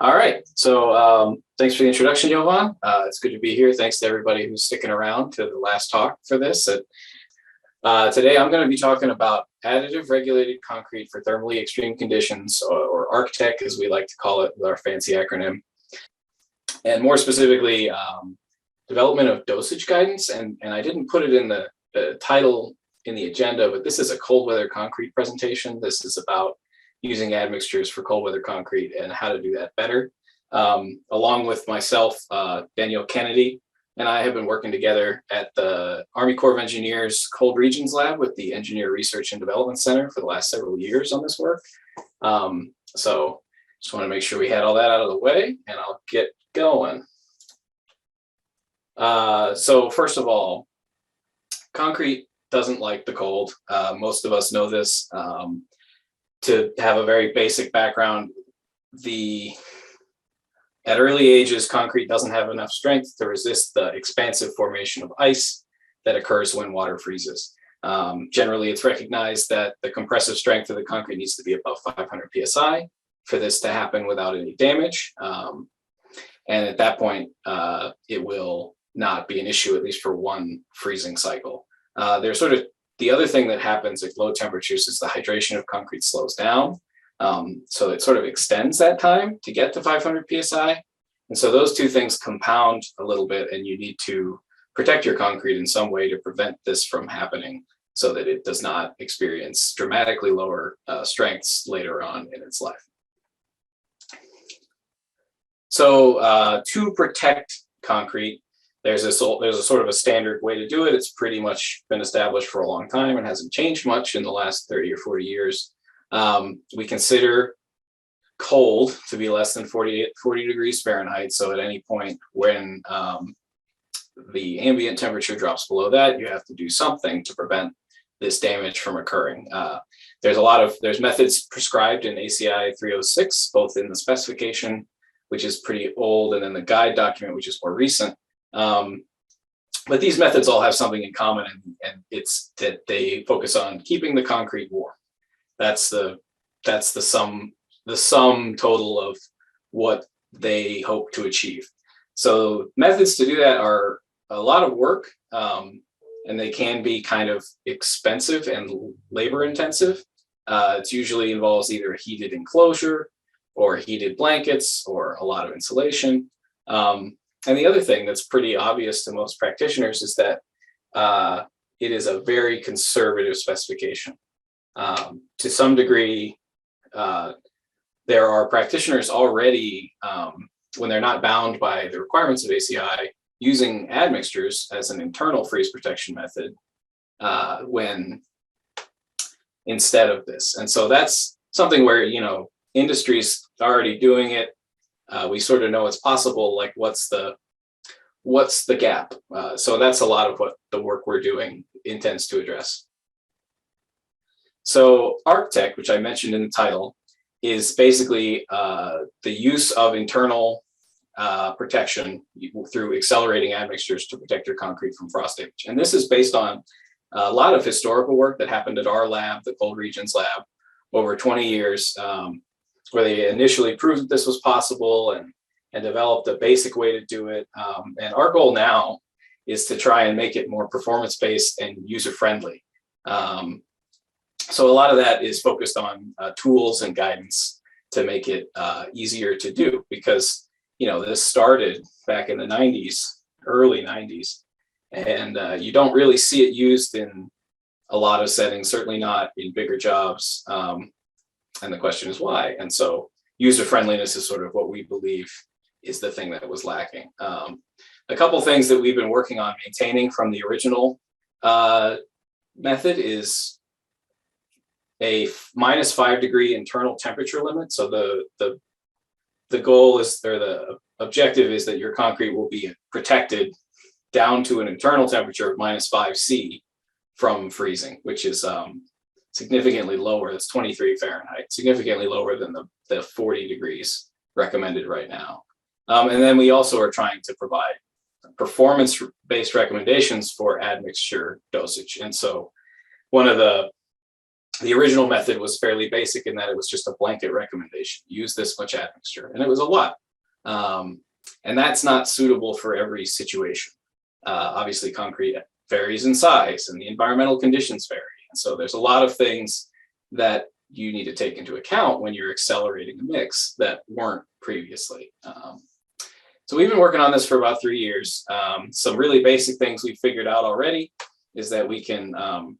All right, so thanks for the introduction, Jovan. It's good to be here. Thanks to everybody who's sticking around to the last talk for this. Today I'm going to be talking about additive regulated concrete for thermally extreme conditions, or ARCTEC as we like to call it with our fancy acronym. And more specifically, development of dosage guidance. And I didn't put it in the title in the agenda, but this is a cold weather concrete presentation. This is about using admixtures for cold weather concrete and how to do that better. Along with myself, Daniel Kennedy, and I have been working together at the Army Corps of Engineers Cold Regions Lab with the Engineer Research and Development Center for the last several years on this work. So just want to make sure we had all that out of the way, and I'll get going. So first of all, concrete doesn't like the cold. Most of us know this. To have a very basic background, at early ages, concrete doesn't have enough strength to resist the expansive formation of ice that occurs when water freezes. Generally, it's recognized that the compressive strength of the concrete needs to be above 500 psi for this to happen without any damage. And at that point, it will not be an issue, at least for one freezing cycle. There's sort of the other thing that happens at low temperatures is the hydration of concrete slows down. So it sort of extends that time to get to 500 psi. And so those two things compound a little bit, and you need to protect your concrete in some way to prevent this from happening so that it does not experience dramatically lower strengths later on in its life. So to protect concrete, there's a sort of a standard way to do it. It's pretty much been established for a long time and hasn't changed much in the last 30 or 40 years. We consider cold to be less than 40 degrees Fahrenheit. So at any point when the ambient temperature drops below that, you have to do something to prevent this damage from occurring. There's methods prescribed in ACI 306, both in the specification, which is pretty old, and then the guide document, which is more recent. But these methods all have something in common, and it's that they focus on keeping the concrete warm. That's the sum total of what they hope to achieve. So methods to do that are a lot of work, and they can be kind of expensive and labor intensive. It usually involves either a heated enclosure or heated blankets or a lot of insulation. And the other thing that's pretty obvious to most practitioners is that it is a very conservative specification. To some degree, there are practitioners already, when they're not bound by the requirements of ACI, using admixtures as an internal freeze protection method when instead of this. And so that's something where, industry's already doing it. We sort of know it's possible, like what's the gap? So that's a lot of what the work we're doing intends to address. So ARCTEC, which I mentioned in the title, is basically the use of internal protection through accelerating admixtures to protect your concrete from frost damage. And this is based on a lot of historical work that happened at our lab, the Cold Regions Lab, over 20 years, where they initially proved that this was possible and developed a basic way to do it. And our goal now is to try and make it more performance-based and user-friendly. So a lot of that is focused on tools and guidance to make it easier to do, because this started back in the 90s, early 90s, and you don't really see it used in a lot of settings, certainly not in bigger jobs. And the question is why? And so user-friendliness is sort of what we believe is the thing that was lacking. A couple things that we've been working on maintaining from the original method is a -5 degree internal temperature limit. So the goal is, or the objective is, that your concrete will be protected down to an internal temperature of -5 C from freezing, which is significantly lower. That's 23 Fahrenheit, significantly lower than the 40 degrees recommended right now. And then we also are trying to provide performance-based recommendations for admixture dosage. And so one of the The original method was fairly basic in that it was just a blanket recommendation. Use this much admixture, and it was a lot. And that's not suitable for every situation. Obviously, concrete varies in size, and the environmental conditions vary. And so there's a lot of things that you need to take into account when you're accelerating a mix that weren't previously. So we've been working on this for about 3 years. Some really basic things we figured out already is that we can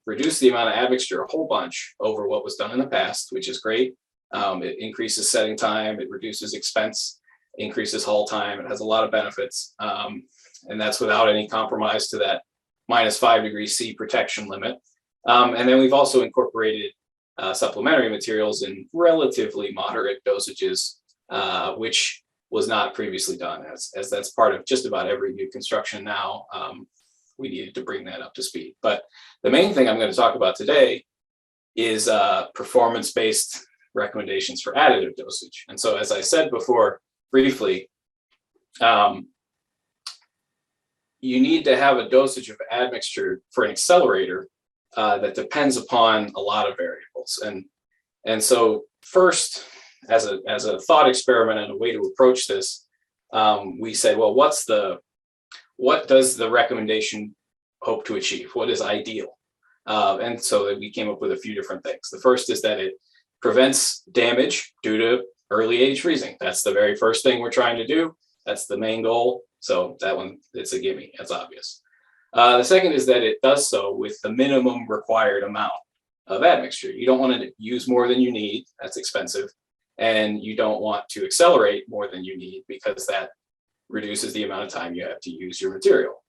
reduce the amount of admixture a whole bunch over what was done in the past, which is great. It increases setting time, it reduces expense, increases haul time, it has a lot of benefits. And that's without any compromise to that -5°C protection limit. And then we've also incorporated supplementary materials in relatively moderate dosages, which was not previously done, as that's part of just about every new construction now. We needed to bring that up to speed. But the main thing I'm going to talk about today is performance-based recommendations for additive dosage. And so, as I said before, briefly, you need to have a dosage of admixture for an accelerator that depends upon a lot of variables. And so first, as a thought experiment and a way to approach this, we said, well, what does the recommendation hope to achieve? What is ideal? And so we came up with a few different things. The first is that it prevents damage due to early age freezing. That's the very first thing we're trying to do. That's the main goal. So that one, it's a gimme, it's obvious. The second is that it does so with the minimum required amount of admixture. You don't want to use more than you need, that's expensive. And you don't want to accelerate more than you need because that reduces the amount of time you have to use your material.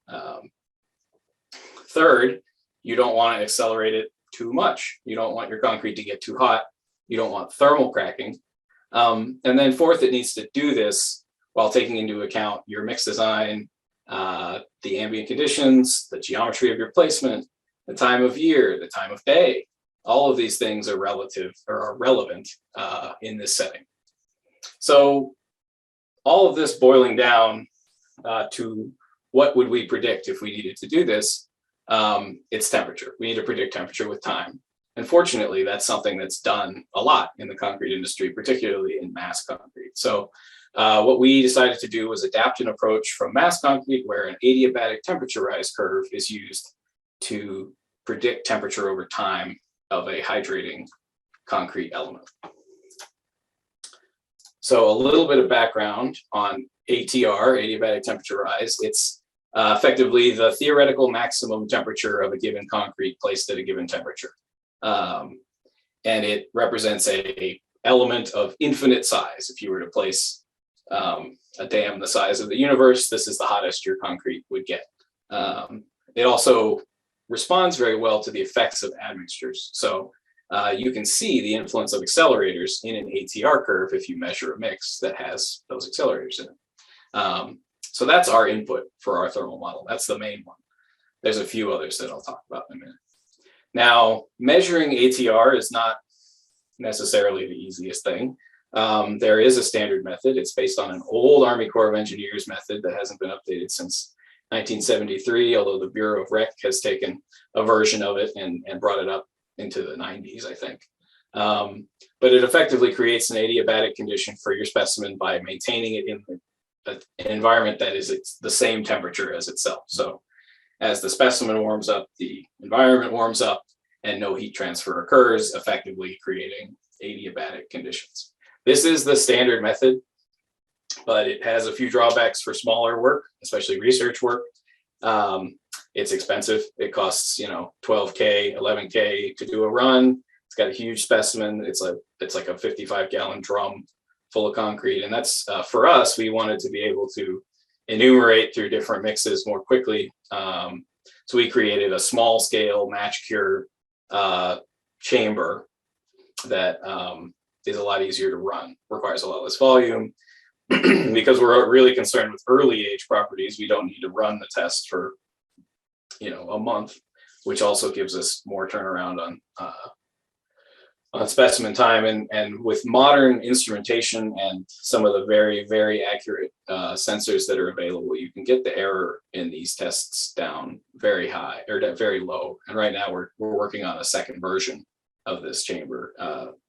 Third, you don't want to accelerate it too much. You don't want your concrete to get too hot. You don't want thermal cracking. And then fourth, it needs to do this while taking into account your mix design, the ambient conditions, the geometry of your placement, the time of year, the time of day. All of these things are relative or are relevant in this setting. So all of this boiling down to what would we predict if we needed to do this? It's temperature. We need to predict temperature with time. And fortunately, that's something that's done a lot in the concrete industry, particularly in mass concrete. So what we decided to do was adapt an approach from mass concrete where an adiabatic temperature rise curve is used to predict temperature over time of a hydrating concrete element. So a little bit of background on ATR, adiabatic temperature rise. It's effectively the theoretical maximum temperature of a given concrete placed at a given temperature. And it represents a element of infinite size. If you were to place a dam the size of the universe, this is the hottest your concrete would get. It also responds very well to the effects of admixtures. So you can see the influence of accelerators in an ATR curve if you measure a mix that has those accelerators in it. So that's our input for our thermal model. That's the main one. There's a few others that I'll talk about in a minute. Now, measuring ATR is not necessarily the easiest thing. There is a standard method. It's based on an old Army Corps of Engineers method that hasn't been updated since 1973, although the Bureau of Rec has taken a version of it and brought it up into the 90s, I think. But it effectively creates an adiabatic condition for your specimen by maintaining it in an environment that is the same temperature as itself. So as the specimen warms up, the environment warms up, and no heat transfer occurs, effectively creating adiabatic conditions. This is the standard method, but it has a few drawbacks for smaller work, especially research work. It's expensive. It costs, $12K, $11K to do a run. It's got a huge specimen. It's like a 55-gallon drum full of concrete. And that's, for us, we wanted to be able to enumerate through different mixes more quickly. So we created a small scale match cure chamber that is a lot easier to run, requires a lot less volume. Because we're really concerned with early age properties, we don't need to run the test for a month, which also gives us more turnaround on specimen time. And with modern instrumentation and some of the very, very accurate sensors that are available, you can get the error in these tests down very high or very low. And right now we're working on a second version of this chamber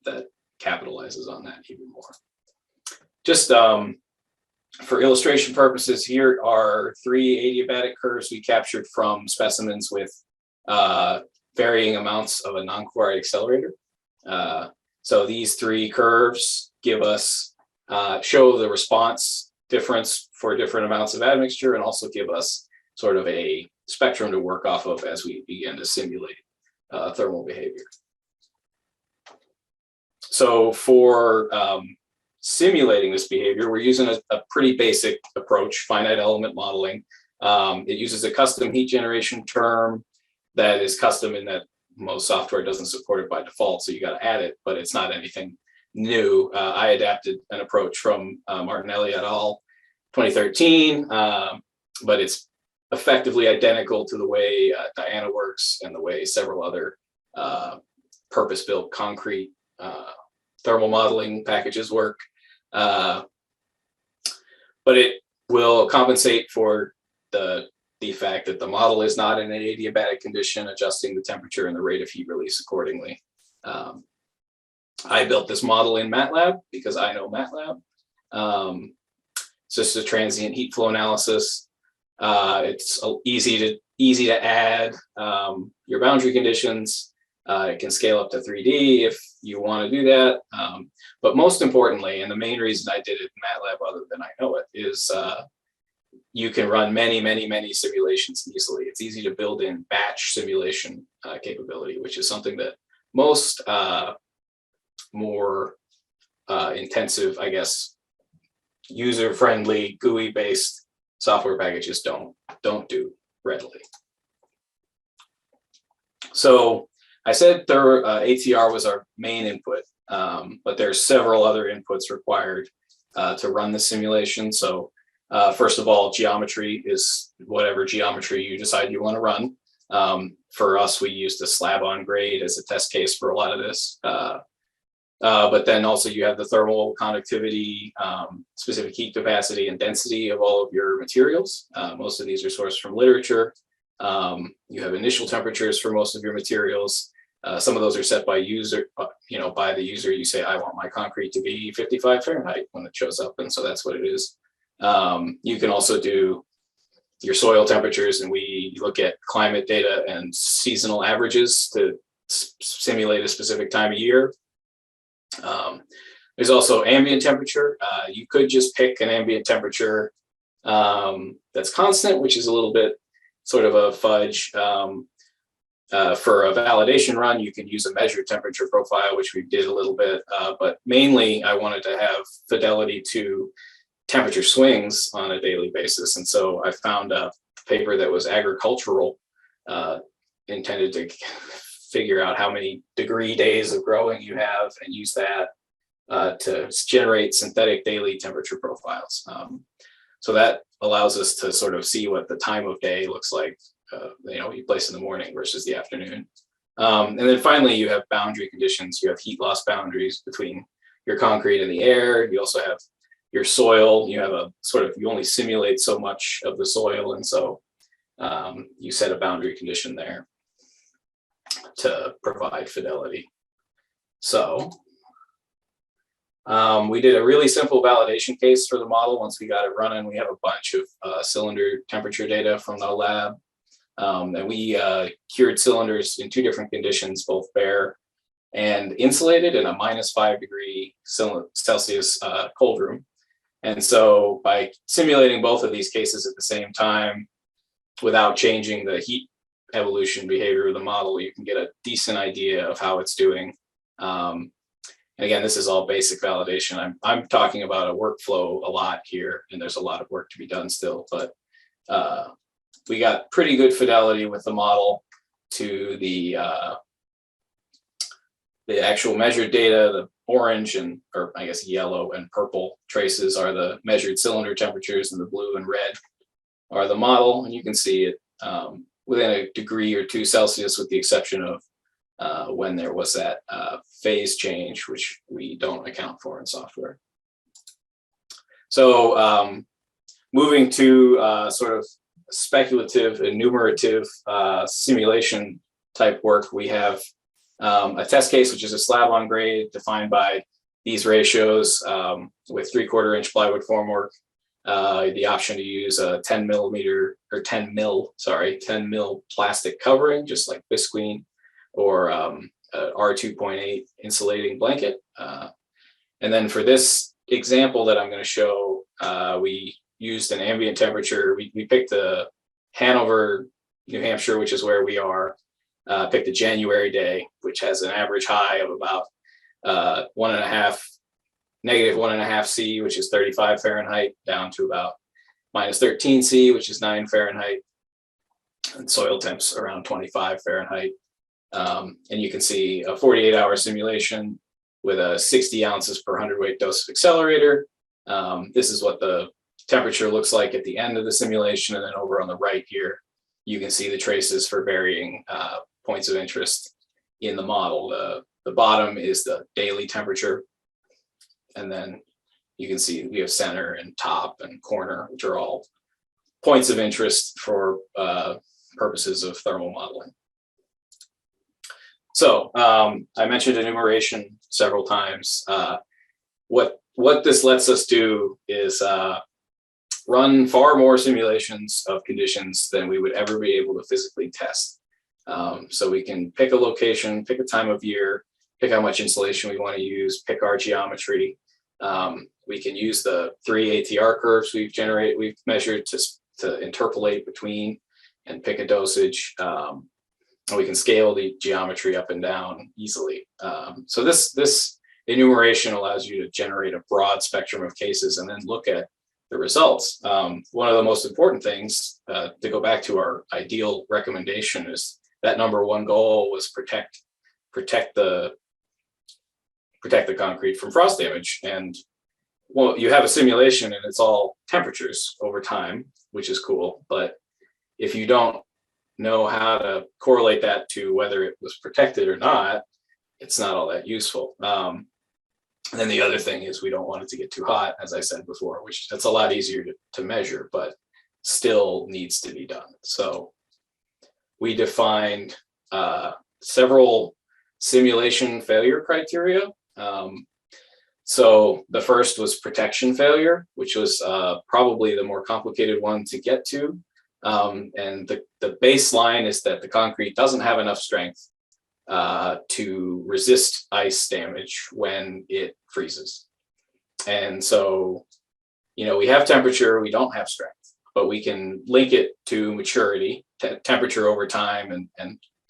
that capitalizes on that even more. Just for illustration purposes, here are 3 adiabatic curves we captured from specimens with varying amounts of a non-chloride accelerator. So these 3 curves give us, show the response difference for different amounts of admixture, and also give us sort of a spectrum to work off of as we begin to simulate thermal behavior. So for simulating this behavior, we're using a pretty basic approach, finite element modeling. It uses a custom heat generation term that is custom in that most software doesn't support it by default, so you got to add it, but it's not anything new. I adapted an approach from Martinelli et al. 2013, but it's effectively identical to the way Diana works and the way several other purpose-built concrete thermal modeling packages work. But it will compensate for the fact that the model is not in an adiabatic condition, adjusting the temperature and the rate of heat release accordingly. I built this model in MATLAB because I know MATLAB. It's just a transient heat flow analysis. It's easy to add your boundary conditions. It can scale up to 3D if you want to do that. But most importantly, and the main reason I did it in MATLAB other than I know it, is you can run many simulations easily. It's easy to build in batch simulation capability, which is something that most more intensive, I guess, user-friendly GUI-based software packages don't do readily. So I said ATR was our main input, but there's several other inputs required to run the simulation. So first of all, geometry is whatever geometry you decide you want to run. For us, we used a slab on grade as a test case for a lot of this. But then also you have the thermal conductivity, specific heat capacity and density of all of your materials. Most of these are sourced from literature. You have initial temperatures for most of your materials. Some of those are set by user, by the user. You say, I want my concrete to be 55 Fahrenheit when it shows up. And so that's what it is. You can also do your soil temperatures, and we look at climate data and seasonal averages to simulate a specific time of year. There's also ambient temperature. You could just pick an ambient temperature that's constant, which is a little bit sort of a fudge. For a validation run, you can use a measured temperature profile, which we did a little bit, but mainly I wanted to have fidelity to temperature swings on a daily basis. And so I found a paper that was agricultural, intended to figure out how many degree days of growing you have and use that to generate synthetic daily temperature profiles. So that allows us to sort of see what the time of day looks like, you place in the morning versus the afternoon. And then finally, you have boundary conditions. You have heat loss boundaries between your concrete and the air. You also have your soil. You have you only simulate so much of the soil. And so you set a boundary condition there to provide fidelity. So we did a really simple validation case for the model. Once we got it running, we have a bunch of cylinder temperature data from the lab. And we cured cylinders in 2 different conditions, both bare and insulated in a -5 degree Celsius cold room. And so by simulating both of these cases at the same time, without changing the heat evolution behavior of the model, you can get a decent idea of how it's doing. And again, this is all basic validation. I'm talking about a workflow a lot here, and there's a lot of work to be done still, but we got pretty good fidelity with the model to the actual measured data. The orange or I guess yellow and purple traces are the measured cylinder temperatures, and the blue and red are the model. And you can see it within a degree or 2 Celsius, with the exception of when there was that phase change, which we don't account for in software. So moving to sort of speculative, enumerative simulation type work, we have A test case, which is a slab on grade defined by these ratios with 3/4 inch plywood formwork, the option to use a 10 mil plastic covering, just like visqueen, or a R2.8 insulating blanket. And then for this example that I'm going to show, we used an ambient temperature. We picked the Hanover, New Hampshire, which is where we are. Picked a January day, which has an average high of about -1.5 C, which is 35 Fahrenheit, down to about -13 C, which is 9 Fahrenheit, and soil temps around 25 Fahrenheit. And you can see a 48-hour simulation with a 60 ounces per hundredweight dose of accelerator. This is what the temperature looks like at the end of the simulation, and then over on the right here, you can see the traces for varying points of interest in the model. The bottom is the daily temperature, and then you can see we have center and top and corner, which are all points of interest for purposes of thermal modeling. So I mentioned enumeration several times. What this lets us do is run far more simulations of conditions than we would ever be able to physically test. So we can pick a location, pick a time of year, pick how much insulation we want to use, pick our geometry. We can use the 3 ATR curves we've measured to interpolate between and pick a dosage. We can scale the geometry up and down easily. So this enumeration allows you to generate a broad spectrum of cases and then look at the results. One of the most important things, to go back to our ideal recommendation, is that #1 goal was protect the concrete from frost damage. And well, you have a simulation and it's all temperatures over time, which is cool. But if you don't know how to correlate that to whether it was protected or not, it's not all that useful. And then the other thing is we don't want it to get too hot, as I said before, which that's a lot easier to measure, but still needs to be done. So we defined several simulation failure criteria. So the first was protection failure, which was probably the more complicated one to get to. And the baseline is that the concrete doesn't have enough strength to resist ice damage when it freezes. And so, we have temperature, we don't have strength, but we can link it to maturity, temperature over time,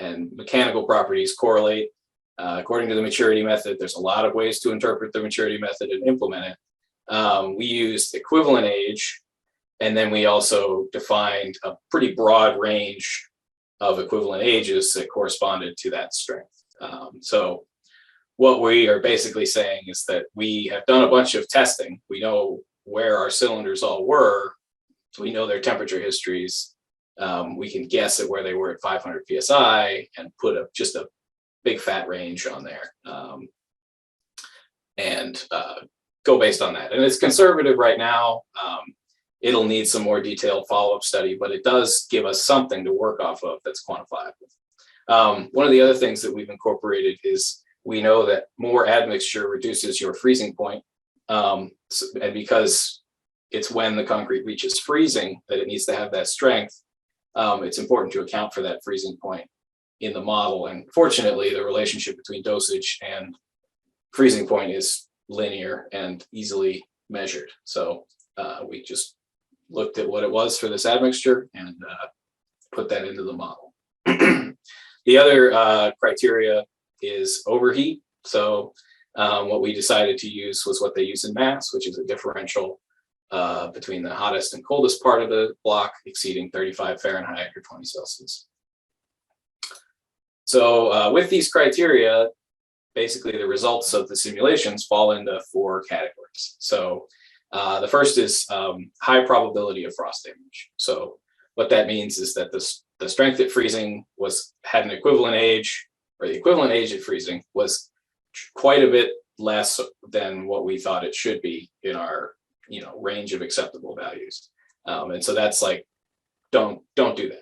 and mechanical properties correlate according to the maturity method. There's a lot of ways to interpret the maturity method and implement it. We used equivalent age, and then we also defined a pretty broad range of equivalent ages that corresponded to that strength. So what we are basically saying is that we have done a bunch of testing. We know where our cylinders all were. We know their temperature histories. We can guess at where they were at 500 PSI and put just a big fat range on there and go based on that. And it's conservative right now. It'll need some more detailed follow-up study, but it does give us something to work off of that's quantifiable. One of the other things that we've incorporated is we know that more admixture reduces your freezing point. And because it's when the concrete reaches freezing that it needs to have that strength, it's important to account for that freezing point in the model. And fortunately, the relationship between dosage and freezing point is linear and easily measured. So we just looked at what it was for this admixture and put that into the model. The other criteria is overheat. So what we decided to use was what they use in mass, which is a differential between the hottest and coldest part of the block exceeding 35 Fahrenheit or 20 Celsius. So with these criteria, basically the results of the simulations fall into 4 categories. So the first is high probability of frost damage. So what that means is that the strength at freezing had an equivalent age, or the equivalent age at freezing was quite a bit less than what we thought it should be in our range of acceptable values. And so that's like, don't do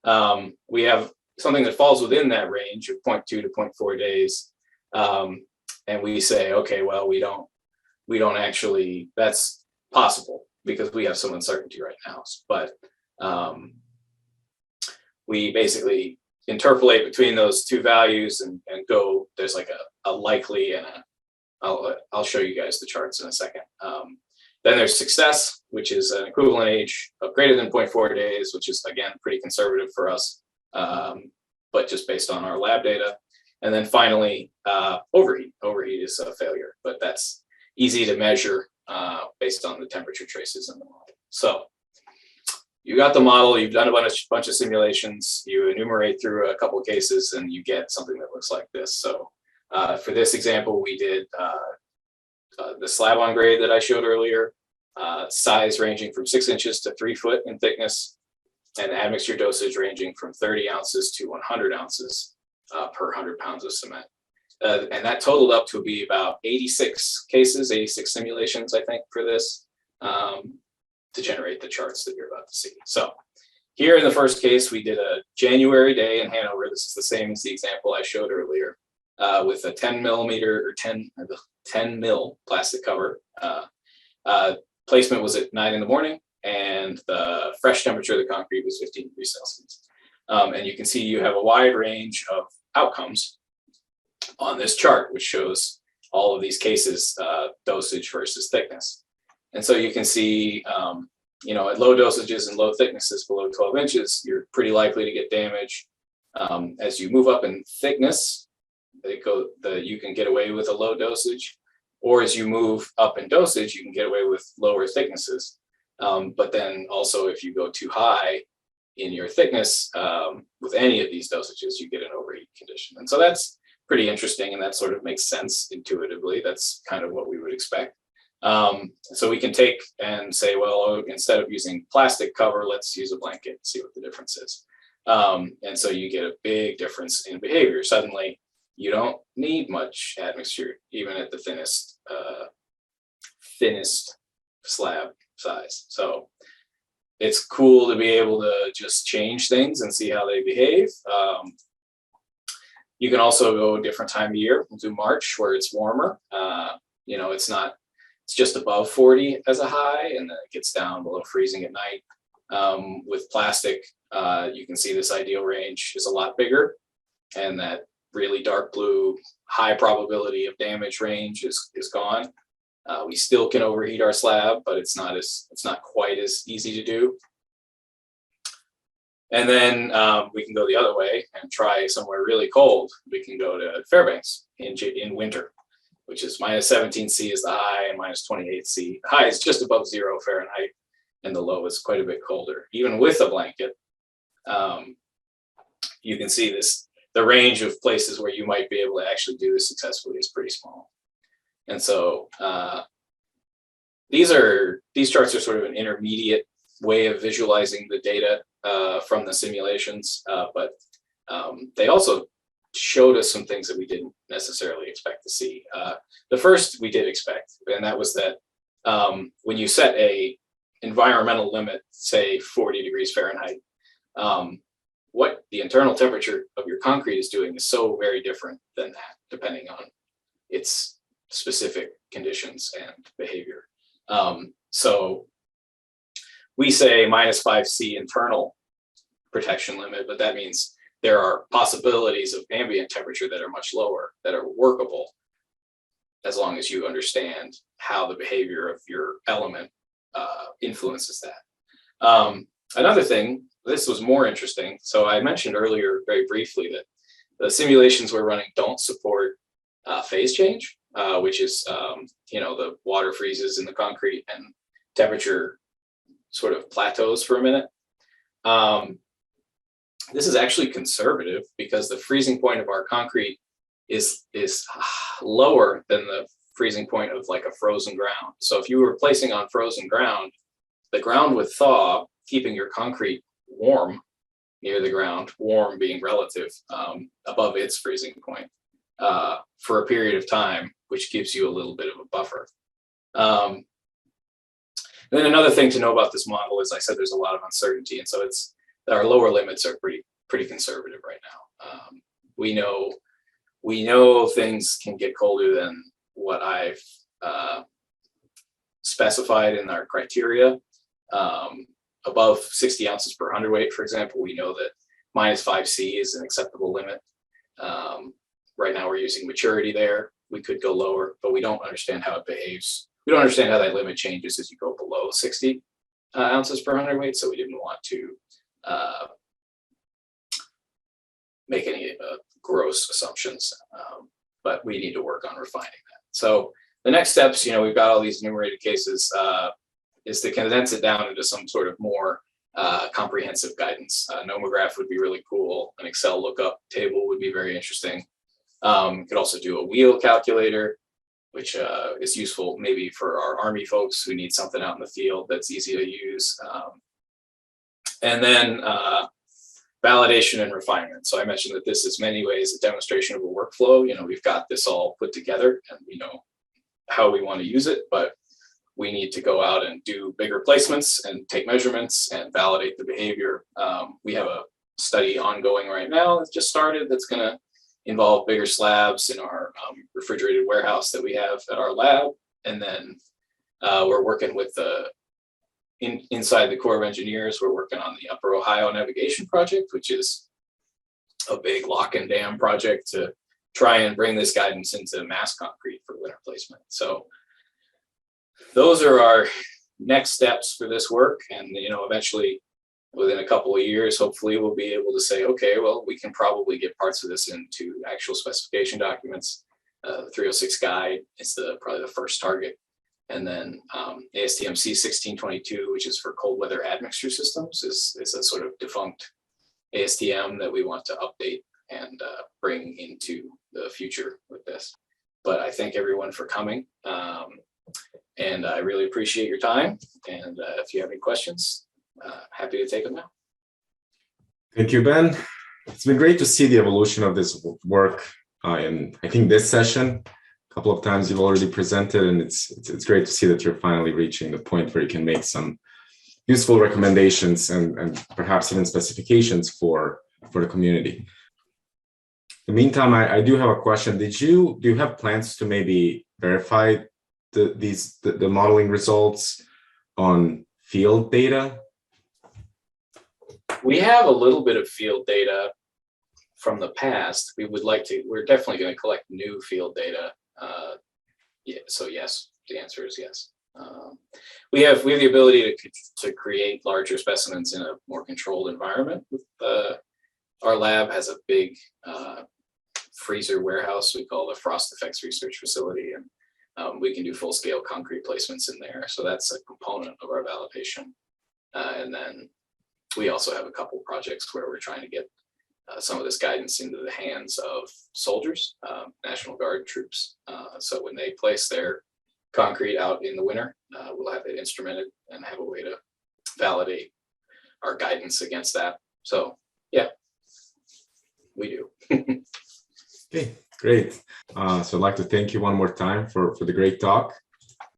that. We have something that falls within that range of 0.2 to 0.4 days. And we say, okay, well, we don't actually, that's possible because we have some uncertainty right now. But we basically interpolate between those two values and go, there's like a likely and I'll show you guys the charts in a second. Then there's success, which is an equivalent age of greater than 0.4 days, which is, again, pretty conservative for us, but just based on our lab data. And then finally, overheat. Overheat is a failure, but that's easy to measure based on the temperature traces in the model. So you got the model, you've done a bunch of simulations, you enumerate through a couple of cases, and you get something that looks like this. So for this example, we did the slab on grade that I showed earlier, size ranging from 6 inches to 3 foot in thickness, and admixture dosage ranging from 30 ounces to 100 ounces per 100 pounds of cement. And that totaled up to be about 86 cases, 86 simulations, I think, for this, to generate the charts that you're about to see. So here in the first case, we did a January day in Hanover. This is the same as the example I showed earlier, with a 10 millimeter or 10 mil plastic cover. Placement was at 9 in the morning, and the fresh temperature of the concrete was 15 degrees Celsius. And you can see you have a wide range of outcomes on this chart, which shows all of these cases, dosage versus thickness. And so you can see, at low dosages and low thicknesses below 12 inches, you're pretty likely to get damage. As you move up in thickness, you can get away with a low dosage, or as you move up in dosage, you can get away with lower thicknesses. But then also, if you go too high in your thickness with any of these dosages, you get an overheat condition. And so that's pretty interesting, and that sort of makes sense intuitively. That's kind of what we would expect. So we can take and say, well, instead of using plastic cover, let's use a blanket and see what the difference is. And so you get a big difference in behavior. Suddenly, you don't need much admixture, even at the thinnest slab size. So it's cool to be able to just change things and see how they behave. You can also go a different time of year. We'll do March, where it's warmer. It's just above 40 as a high, and then it gets down below freezing at night. With plastic, you can see this ideal range is a lot bigger, and that really dark blue high probability of damage range is gone. We still can overheat our slab, but it's not quite as easy to do. And then we can go the other way and try somewhere really cold. We can go to Fairbanks in winter, which is -17°C is the high and -28°C. The high is just above 0 Fahrenheit, and the low is quite a bit colder. Even with a blanket, you can see the range of places where you might be able to actually do this successfully is pretty small. And so these charts are sort of an intermediate way of visualizing the data from the simulations, but they also showed us some things that we didn't necessarily expect to see. The first we did expect, and that was that when you set a environmental limit, say 40 degrees Fahrenheit, what the internal temperature of your concrete is doing is so very different than that, depending on its specific conditions and behavior. So we say -5°C internal protection limit, but that means there are possibilities of ambient temperature that are much lower, that are workable, as long as you understand how the behavior of your element influences that. Another thing, this was more interesting. So I mentioned earlier very briefly that the simulations we're running don't support phase change, which is, the water freezes in the concrete and temperature sort of plateaus for a minute. This is actually conservative because the freezing point of our concrete is lower than the freezing point of like a frozen ground. So if you were placing on frozen ground, the ground would thaw, keeping your concrete warm near the ground, warm being relative, above its freezing point for a period of time, which gives you a little bit of a buffer. And then another thing to know about this model is I said there's a lot of uncertainty, and so our lower limits are pretty conservative right now. we know things can get colder than what I've specified in our criteria. Above 60 ounces per hundredweight, for example, we know that -5C is an acceptable limit. Right now we're using maturity there. We could go lower, but we don't understand how it behaves. We don't understand how that limit changes as you go below 60 ounces per hundredweight, so we didn't want to make any gross assumptions, but we need to work on refining that. So the next steps, we've got all these enumerated cases, is to condense it down into some sort of more comprehensive guidance. Nomograph would be really cool. An Excel lookup table would be very interesting. You could also do a wheel calculator, which is useful maybe for our Army folks who need something out in the field that's easy to use. And then validation and refinement. So I mentioned that this is many ways a demonstration of a workflow. We've got this all put together and we know how we want to use it, but we need to go out and do bigger placements and take measurements and validate the behavior. We have a study ongoing right now that just started that's going to involve bigger slabs in our refrigerated warehouse that we have at our lab. And then we're working with inside the Corps of Engineers, we're working on the Upper Ohio Navigation Project, which is a big lock and dam project to try and bring this guidance into mass concrete for winter placement. So those are our next steps for this work. And, eventually within a couple of years, hopefully we'll be able to say, okay, well, we can probably get parts of this into actual specification documents. The 306 guide is probably the first target. And then ASTM C1622, which is for cold weather admixture systems, is a sort of defunct ASTM that we want to update and bring into the future with this. But I thank everyone for coming. And I really appreciate your time. And if you have any questions, happy to take them now. Thank you, Ben. It's been great to see the evolution of this work in, I think, this session. A couple of times you've already presented, and it's great to see that you're finally reaching the point where you can make some useful recommendations and perhaps even specifications for the community. In the meantime, I do have a question. Do you have plans to maybe verify the modeling results on field data? We have a little bit of field data from the past. We're definitely going to collect new field data. Yeah, so yes, the answer is yes. We have the ability to create larger specimens in a more controlled environment. Our lab has a big freezer warehouse we call the Frost Effects Research Facility, and we can do full-scale concrete placements in there. So that's a component of our validation. And then we also have a couple projects where we're trying to get some of this guidance into the hands of soldiers, National Guard troops. So when they place their concrete out in the winter, we'll have it instrumented and have a way to validate our guidance against that. So yeah, we do. Okay, great. So I'd like to thank you one more time for the great talk.